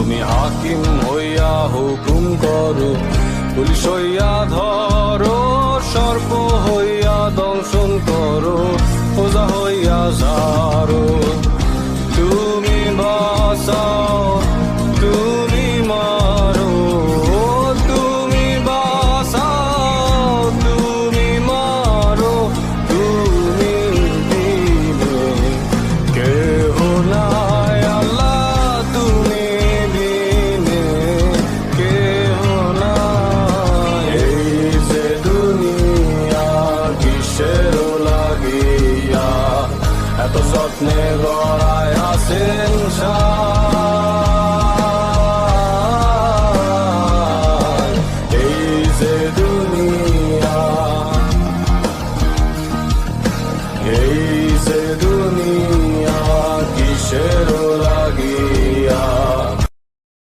তুমি হাকিম হইয়া হুকুম করো, পুলিশ হইয়া ধরো, সর্প হইয়া দংশন করো, ওজা হইয়া সারো। তুমি বাঁচাও, তুমি মারো, তুমি বাঁচাও, তুমি মারো, তুমি দিলে কেহ নাই আল্লাহ, তুমি দিলে কেহ নাই। এই যে দুনিয়া কিসের লাগিয়া এত স্বপ্নে গড়ায় আছে